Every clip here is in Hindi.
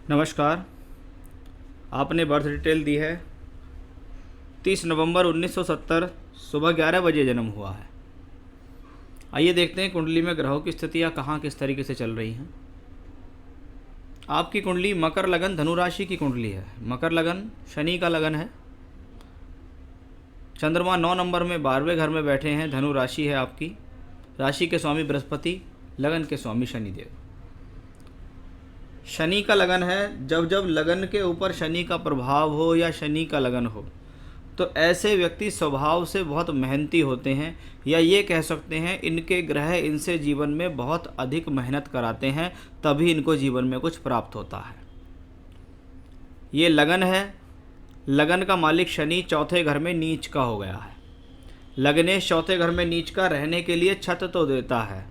नमस्कार। आपने बर्थ डिटेल दी है 30 नवंबर 1970 सुबह 11 बजे जन्म हुआ है। आइए देखते हैं कुंडली में ग्रहों की स्थितियाँ कहाँ किस तरीके से चल रही हैं। आपकी कुंडली मकर लगन धनु राशि की कुंडली है। मकर लगन शनि का लगन है। चंद्रमा 9 नंबर में 12वें घर में बैठे हैं। धनु राशि है आपकी। राशि के स्वामी बृहस्पति, लगन के स्वामी शनिदेव। शनि का लगन है। जब जब लगन के ऊपर शनि का प्रभाव हो या शनि का लगन हो तो ऐसे व्यक्ति स्वभाव से बहुत मेहनती होते हैं, या ये कह सकते हैं इनके ग्रह इनसे जीवन में बहुत अधिक मेहनत कराते हैं, तभी इनको जीवन में कुछ प्राप्त होता है। ये लगन है। लगन का मालिक शनि चौथे घर में नीच का हो गया है। लगनेश चौथे घर में नीच का रहने के लिए छत तो देता है,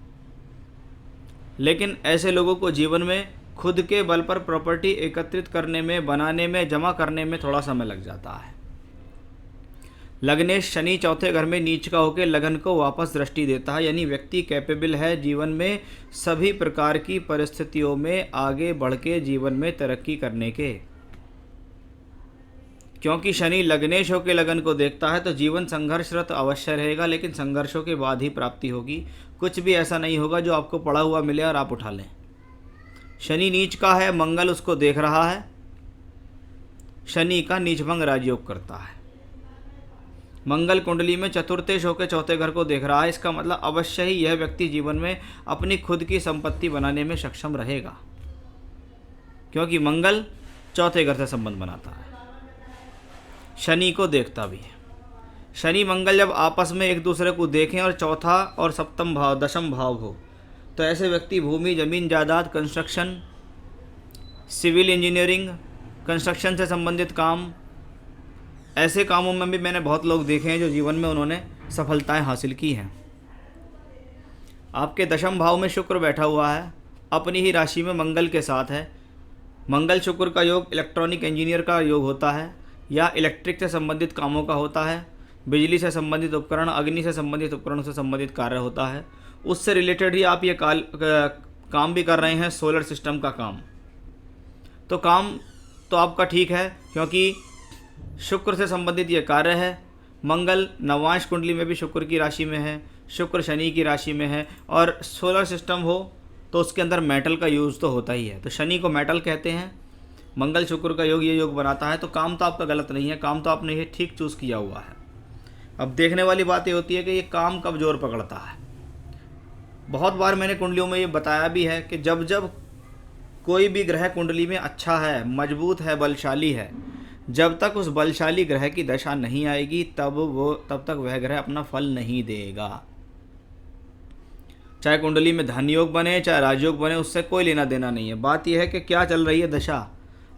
लेकिन ऐसे लोगों को जीवन में खुद के बल पर प्रॉपर्टी एकत्रित करने में, बनाने में, जमा करने में थोड़ा समय लग जाता है। लग्नेश शनि चौथे घर में नीच का होकर लगन को वापस दृष्टि देता है, यानी व्यक्ति कैपेबल है जीवन में सभी प्रकार की परिस्थितियों में आगे बढ़ के जीवन में तरक्की करने के। क्योंकि शनि लग्नेश होकर लगन को देखता है तो जीवन संघर्षरत अवश्य रहेगा, लेकिन संघर्षों के बाद ही प्राप्ति होगी। कुछ भी ऐसा नहीं होगा जो आपको पड़ा हुआ मिले और आप उठा लें। शनि नीच का है, मंगल उसको देख रहा है। शनि का नीचभंग राजयोग करता है। मंगल कुंडली में चतुर्थेश होकर चौथे घर को देख रहा है। इसका मतलब अवश्य ही यह व्यक्ति जीवन में अपनी खुद की संपत्ति बनाने में सक्षम रहेगा, क्योंकि मंगल चौथे घर से संबंध बनाता है, शनि को देखता भी है। शनि मंगल जब आपस में एक दूसरे को देखें और चौथा और सप्तम भाव, दशम भाव हो, तो ऐसे व्यक्ति भूमि, जमीन, जायदाद, कंस्ट्रक्शन, सिविल इंजीनियरिंग, कंस्ट्रक्शन से संबंधित काम, ऐसे कामों में भी मैंने बहुत लोग देखे हैं जो जीवन में उन्होंने सफलताएं हासिल की हैं। आपके दशम भाव में शुक्र बैठा हुआ है, अपनी ही राशि में मंगल के साथ है। मंगल शुक्र का योग इलेक्ट्रॉनिक इंजीनियर का योग होता है, या इलेक्ट्रिक से संबंधित कामों का होता है। बिजली से संबंधित उपकरण, अग्नि से संबंधित उपकरणों से संबंधित कार्य होता है। उससे रिलेटेड ही आप ये काम भी कर रहे हैं, सोलर सिस्टम का काम। तो काम तो आपका ठीक है, क्योंकि शुक्र से संबंधित ये कार्य है। मंगल नवांश कुंडली में भी शुक्र की राशि में है, शुक्र शनि की राशि में है, और सोलर सिस्टम हो तो उसके अंदर मेटल का यूज़ तो होता ही है। तो शनि को मेटल कहते हैं। मंगल शुक्र का योग ये योग बनाता है। तो काम तो आपका गलत नहीं है, काम तो आपने ये ठीक चूज़ किया हुआ है। अब देखने वाली बात ये होती है कि ये काम कब जोर पकड़ता है। बहुत बार मैंने कुंडलियों में ये बताया भी है कि जब जब कोई भी ग्रह कुंडली में अच्छा है, मजबूत है, बलशाली है, जब तक उस बलशाली ग्रह की दशा नहीं आएगी तब तक वह ग्रह अपना फल नहीं देगा। चाहे कुंडली में धन योग बने, चाहे राजयोग बने, उससे कोई लेना देना नहीं है। बात यह है कि क्या चल रही है दशा।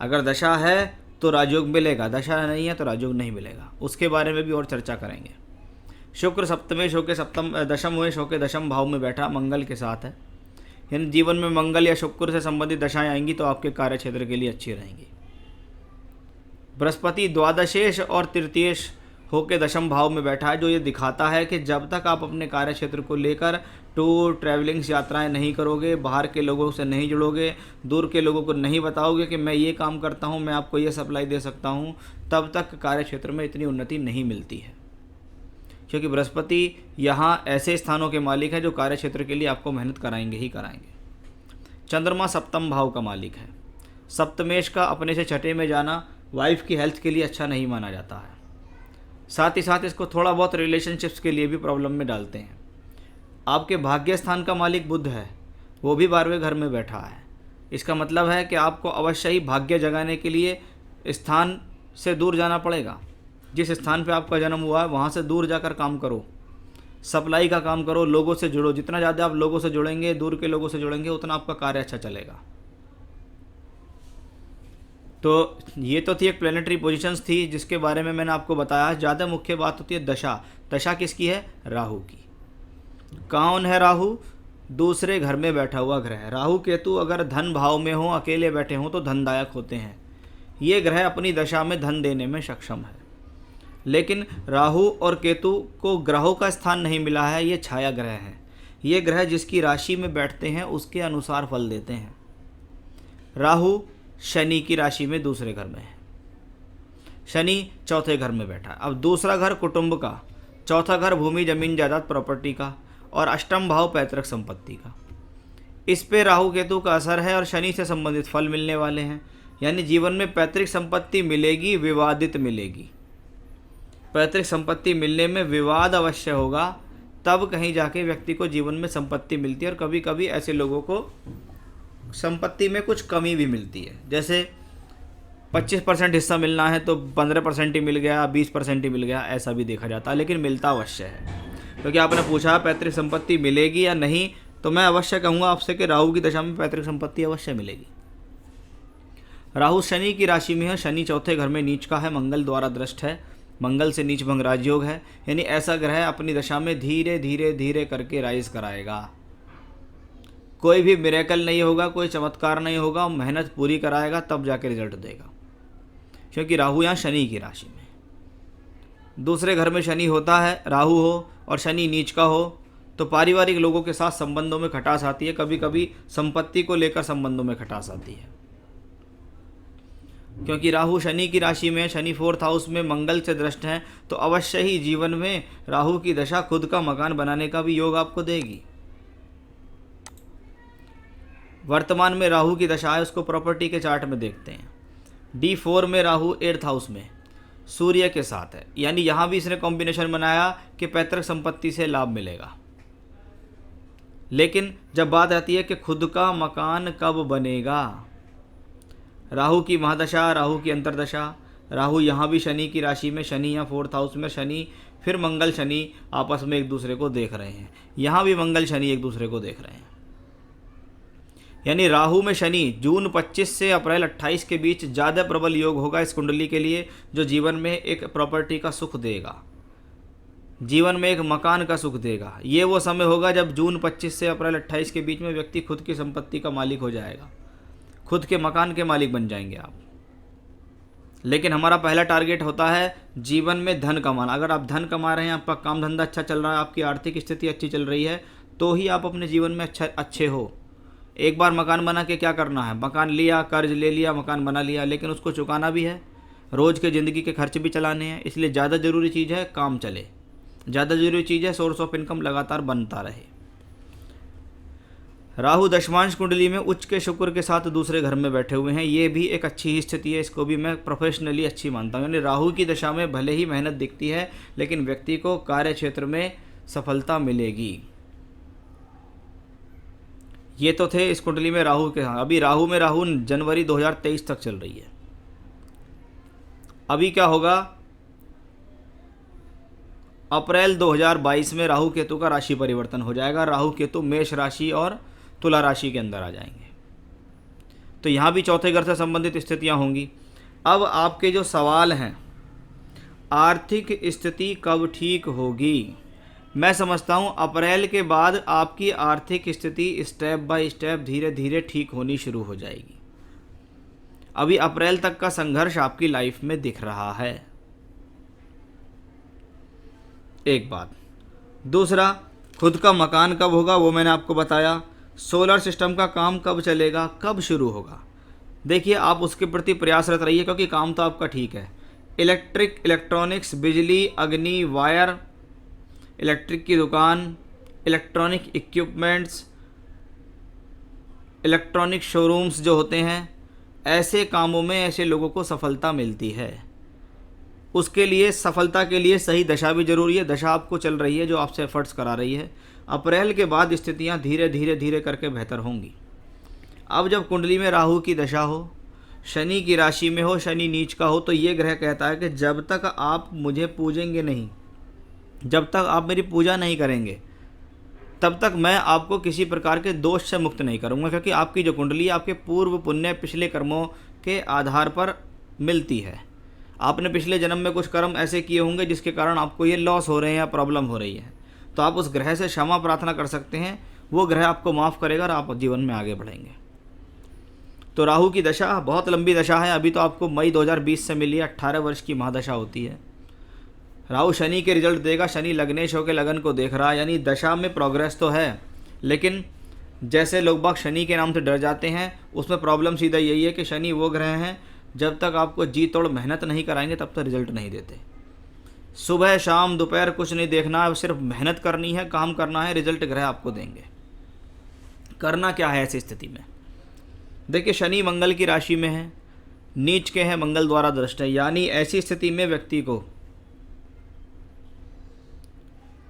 अगर दशा है तो राजयोग मिलेगा, दशा नहीं है तो राजयोग नहीं मिलेगा। उसके बारे में भी और चर्चा करेंगे। शुक्र सप्तमेश होकर दशमेश होकर दशम भाव में बैठा मंगल के साथ है, यानी जीवन में मंगल या शुक्र से संबंधित दशाएं आएंगी तो आपके कार्य क्षेत्र के लिए अच्छी रहेंगी। बृहस्पति द्वादशेश और तृतीयेश होकर दशम भाव में बैठा है, जो ये दिखाता है कि जब तक आप अपने कार्य क्षेत्र को लेकर टूर, ट्रैवलिंग्स, यात्राएं नहीं करोगे, बाहर के लोगों से नहीं जुड़ोगे, दूर के लोगों को नहीं बताओगे कि मैं ये काम करता हूँ, मैं आपको ये सप्लाई दे सकता हूँ, तब तक कार्य क्षेत्र में इतनी उन्नति नहीं मिलती है। क्योंकि बृहस्पति यहाँ ऐसे स्थानों के मालिक है जो कार्य क्षेत्र के लिए आपको मेहनत कराएंगे ही कराएंगे। चंद्रमा सप्तम भाव का मालिक है। सप्तमेश का अपने से छठे में जाना वाइफ की हेल्थ के लिए अच्छा नहीं माना जाता है। साथ ही साथ इसको थोड़ा बहुत रिलेशनशिप्स के लिए भी प्रॉब्लम में डालते हैं। आपके भाग्य स्थान का मालिक बुध है, वो भी 12वें घर में बैठा है। इसका मतलब है कि आपको अवश्य ही भाग्य जगाने के लिए स्थान से दूर जाना पड़ेगा। जिस स्थान पे आपका जन्म हुआ है वहाँ से दूर जाकर काम करो, सप्लाई का काम करो, लोगों से जुड़ो। जितना ज़्यादा आप लोगों से जुड़ेंगे, दूर के लोगों से जुड़ेंगे, उतना आपका कार्य अच्छा चलेगा। तो ये तो थी एक प्लेनेटरी पोजीशंस थी जिसके बारे में मैंने आपको बताया। ज़्यादा मुख्य बात होती है दशा। दशा किसकी है? राहु की। कौन है राहु? दूसरे घर में बैठा हुआ ग्रह। राहु केतु अगर धन भाव में हो, अकेले बैठे हों तो धनदायक होते हैं। ये ग्रह अपनी दशा में धन देने में सक्षम है, लेकिन राहु और केतु को ग्रहों का स्थान नहीं मिला है, ये छाया ग्रह हैं। ये ग्रह जिसकी राशि में बैठते हैं उसके अनुसार फल देते हैं। राहु शनि की राशि में दूसरे घर में है, शनि चौथे घर में बैठा है। अब दूसरा घर कुटुंब का, चौथा घर भूमि जमीन जायदाद प्रॉपर्टी का, और अष्टम भाव पैतृक संपत्ति का। इस पे राहु केतु का असर है और शनि से संबंधित फल मिलने वाले हैं। यानी जीवन में पैतृक संपत्ति मिलेगी, विवादित मिलेगी। पैतृक संपत्ति मिलने में विवाद अवश्य होगा, तब कहीं जाके व्यक्ति को जीवन में संपत्ति मिलती है। और कभी कभी ऐसे लोगों को संपत्ति में कुछ कमी भी मिलती है, जैसे 25% हिस्सा मिलना है तो 15% ही मिल गया, 20% ही मिल गया, ऐसा भी देखा जाता है। लेकिन मिलता अवश्य है। क्योंकि आपने पूछा पैतृक संपत्ति मिलेगी या नहीं, तो मैं अवश्य कहूँगा आपसे कि राहु की दशा में पैतृक संपत्ति अवश्य मिलेगी। राहु शनि की राशि में है, शनि चौथे घर में नीच का है, मंगल द्वारा दृष्ट है, मंगल से नीच भंग राजयोग है। यानी ऐसा ग्रह अपनी दशा में धीरे धीरे धीरे करके राइज कराएगा। कोई भी मिरेकल नहीं होगा, कोई चमत्कार नहीं होगा, मेहनत पूरी कराएगा तब जाके रिजल्ट देगा। क्योंकि राहु यहाँ शनि की राशि में, दूसरे घर में शनि होता है, राहु हो और शनि नीच का हो तो पारिवारिक लोगों के साथ संबंधों में खटास आती है। कभी कभी संपत्ति को लेकर संबंधों में खटास आती है। क्योंकि राहु शनि की राशि में, शनि 4th हाउस में मंगल से दृष्ट हैं, तो अवश्य ही जीवन में राहु की दशा खुद का मकान बनाने का भी योग आपको देगी। वर्तमान में राहु की दशा है, उसको प्रॉपर्टी के चार्ट में देखते हैं। D4 में राहु 8th हाउस में सूर्य के साथ है। यानी यहाँ भी इसने कॉम्बिनेशन बनाया कि पैतृक संपत्ति से लाभ मिलेगा। लेकिन जब बात आती है कि खुद का मकान कब बनेगा, राहु की महादशा, राहु की अंतर्दशा, राहु यहाँ भी शनि की राशि में, शनि यहाँ 4th हाउस में, शनि फिर मंगल शनि आपस में एक दूसरे को देख रहे हैं। यहाँ भी मंगल शनि एक दूसरे को देख रहे हैं। यानी राहु में शनि जून 25 से अप्रैल 28 के बीच ज़्यादा प्रबल योग होगा इस कुंडली के लिए, जो जीवन में एक प्रॉपर्टी का सुख देगा, जीवन में एक मकान का सुख देगा। ये वो समय होगा जब जून 25 से अप्रैल 28 के बीच में व्यक्ति खुद की संपत्ति का मालिक हो जाएगा, खुद के मकान के मालिक बन जाएंगे आप। लेकिन हमारा पहला टारगेट होता है जीवन में धन कमाना। अगर आप धन कमा रहे हैं, आपका काम धंधा अच्छा चल रहा है, आपकी आर्थिक स्थिति अच्छी चल रही है, तो ही आप अपने जीवन में अच्छे हो। एक बार मकान बना के क्या करना है, मकान लिया, कर्ज ले लिया, मकान बना लिया, लेकिन उसको चुकाना भी है, रोज़ के ज़िंदगी के खर्च भी चलाने हैं। इसलिए ज़्यादा ज़रूरी चीज़ है काम चले, ज़्यादा ज़रूरी चीज़ है सोर्स ऑफ इनकम लगातार बनता रहे। राहु दशमांश कुंडली में उच्च के शुक्र के साथ दूसरे घर में बैठे हुए हैं। ये भी एक अच्छी ही स्थिति है, इसको भी मैं प्रोफेशनली अच्छी मानता हूँ। यानी राहु की दशा में भले ही मेहनत दिखती है, लेकिन व्यक्ति को कार्य क्षेत्र में सफलता मिलेगी। ये तो थे इस कुंडली में राहु के। हाँ, अभी राहु में राहु जनवरी 2023 तक चल रही है। अभी क्या होगा, अप्रैल 2022 में राहु केतु का राशि परिवर्तन हो जाएगा। राहु केतु मेष राशि और तुला राशि के अंदर आ जाएंगे, तो यहाँ भी चौथे घर से संबंधित स्थितियाँ होंगी। अब आपके जो सवाल हैं, आर्थिक स्थिति कब ठीक होगी, मैं समझता हूँ अप्रैल के बाद आपकी आर्थिक स्थिति स्टेप बाय स्टेप धीरे धीरे ठीक होनी शुरू हो जाएगी। अभी अप्रैल तक का संघर्ष आपकी लाइफ में दिख रहा है, एक बात। दूसरा, खुद का मकान कब होगा वो मैंने आपको बताया। सोलर सिस्टम का काम कब चलेगा, कब शुरू होगा, देखिए आप उसके प्रति प्रयासरत रहिए, क्योंकि काम तो आपका ठीक है। इलेक्ट्रिक, इलेक्ट्रॉनिक्स, बिजली, अग्नि, वायर, इलेक्ट्रिक की दुकान, इलेक्ट्रॉनिक इक्विपमेंट्स, इलेक्ट्रॉनिक शोरूम्स जो होते हैं, ऐसे कामों में ऐसे लोगों को सफलता मिलती है। उसके लिए, सफलता के लिए सही दशा भी जरूरी है। दशा आपको चल रही है जो आपसे एफर्ट्स करा रही है। अप्रैल के बाद स्थितियां धीरे धीरे धीरे करके बेहतर होंगी। अब जब कुंडली में राहु की दशा हो, शनि की राशि में हो, शनि नीच का हो, तो ये ग्रह कहता है कि जब तक आप मुझे पूजेंगे नहीं, जब तक आप मेरी पूजा नहीं करेंगे, तब तक मैं आपको किसी प्रकार के दोष से मुक्त नहीं करूंगा। क्योंकि आपकी जो कुंडली आपके पूर्व पुण्य, पिछले कर्मों के आधार पर मिलती है। आपने पिछले जन्म में कुछ कर्म ऐसे किए होंगे जिसके कारण आपको ये लॉस हो रहे हैं या प्रॉब्लम हो रही है, तो आप उस ग्रह से क्षमा प्रार्थना कर सकते हैं, वो ग्रह आपको माफ़ करेगा और आप जीवन में आगे बढ़ेंगे। तो राहु की दशा बहुत लंबी दशा है। अभी तो आपको मई 2020 से मिली है, 18 वर्ष की महादशा होती है। राहु शनि के रिजल्ट देगा, शनि लग्नेश होकर लगन को देख रहा है, यानी दशा में प्रोग्रेस तो है, लेकिन जैसे लोग बाग शनि के नाम से डर जाते हैं, उसमें प्रॉब्लम सीधा यही है कि शनि वो ग्रह हैं जब तक आपको जी तोड़ मेहनत नहीं कराएंगे तब तक रिजल्ट नहीं देते। सुबह शाम दोपहर कुछ नहीं देखना है, सिर्फ मेहनत करनी है, काम करना है, रिजल्ट ग्रह आपको देंगे। करना क्या है ऐसी स्थिति में? देखिए, शनि मंगल की राशि में है, नीच के हैं, मंगल द्वारा दृष्ट है, यानी ऐसी स्थिति में व्यक्ति को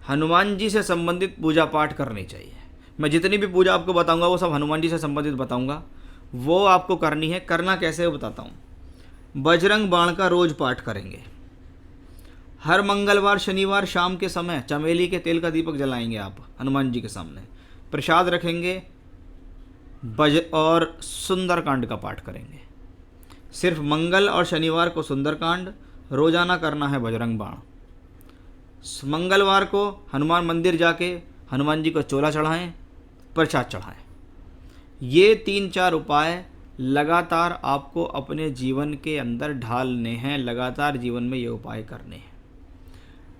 हनुमान जी से संबंधित पूजा पाठ करनी चाहिए। मैं जितनी भी पूजा आपको बताऊंगा वो सब हनुमान जी से संबंधित बताऊंगा, वो आपको करनी है। करना कैसे वो बताता हूँ। बजरंग बाण का रोज पाठ करेंगे। हर मंगलवार शनिवार शाम के समय चमेली के तेल का दीपक जलाएंगे आप हनुमान जी के सामने, प्रसाद रखेंगे और सुंदरकांड का पाठ करेंगे। सिर्फ मंगल और शनिवार को सुंदरकांड, रोजाना करना है बजरंग बाण। मंगलवार को हनुमान मंदिर जाके हनुमान जी को चोला चढ़ाएं, प्रसाद चढ़ाएं। ये 3-4 उपाय लगातार आपको अपने जीवन के अंदर ढालने हैं, लगातार जीवन में ये उपाय करने हैं।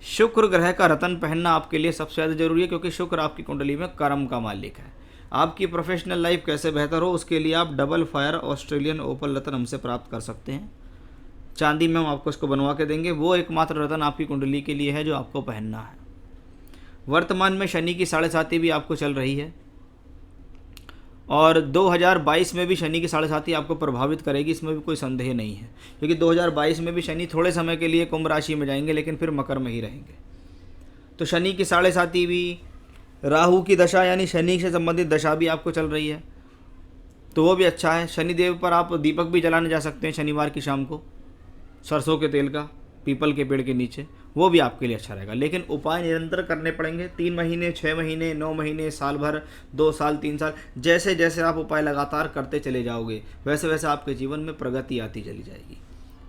शुक्र ग्रह का रतन पहनना आपके लिए सबसे ज़्यादा जरूरी है, क्योंकि शुक्र आपकी कुंडली में कर्म का मालिक है। आपकी प्रोफेशनल लाइफ कैसे बेहतर हो उसके लिए आप डबल फायर ऑस्ट्रेलियन ओपल रतन हमसे प्राप्त कर सकते हैं। चांदी में हम आपको इसको बनवा के देंगे। वो एकमात्र रतन आपकी कुंडली के लिए है जो आपको पहनना है। वर्तमान में शनि की 7.5 भी आपको चल रही है और 2022 में भी शनि की 7.5 आपको प्रभावित करेगी, इसमें भी कोई संदेह नहीं है, क्योंकि 2022 में भी शनि थोड़े समय के लिए कुंभ राशि में जाएंगे लेकिन फिर मकर में ही रहेंगे। तो शनि की 7.5 भी, राहु की दशा यानी शनि से संबंधित दशा भी आपको चल रही है, तो वो भी अच्छा है। शनिदेव पर आप दीपक भी जलाने जा सकते हैं शनिवार की शाम को, सरसों के तेल का, पीपल के पेड़ के नीचे, वो भी आपके लिए अच्छा रहेगा। लेकिन उपाय निरंतर करने पड़ेंगे। 3 महीने, 6 महीने, 9 महीने, साल भर, 2 साल, 3 साल, जैसे जैसे आप उपाय लगातार करते चले जाओगे वैसे वैसे आपके जीवन में प्रगति आती चली जाएगी।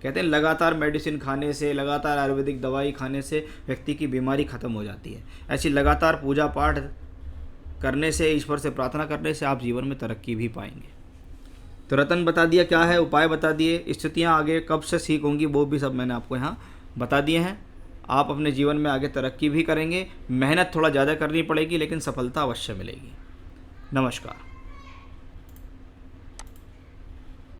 कहते हैं लगातार मेडिसिन खाने से, लगातार आयुर्वेदिक दवाई खाने से व्यक्ति की बीमारी खत्म हो जाती है। ऐसी लगातार पूजा पाठ करने से, ईश्वर से प्रार्थना करने से आप जीवन में तरक्की भी पाएंगे। तो रतन बता दिया क्या है, उपाय बता दिए, स्थितियाँ आगे कब से ठीक होंगी वो भी सब मैंने आपको यहाँ बता दिए हैं। आप अपने जीवन में आगे तरक्की भी करेंगे। मेहनत थोड़ा ज़्यादा करनी पड़ेगी लेकिन सफलता अवश्य मिलेगी। नमस्कार।